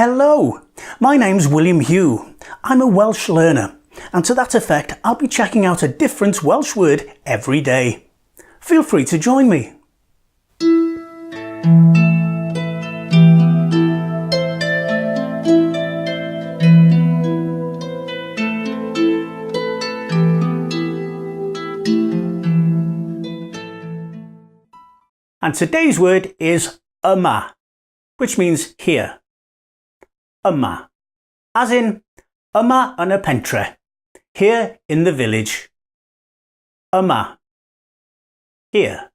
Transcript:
Hello, my name's William Hugh. I'm a Welsh learner, and to that effect I'll be checking out a different Welsh word every day. Feel free to join me. And today's word is yma, which means here. Yma, as in yma yn y pentre, here in the village. Yma, here.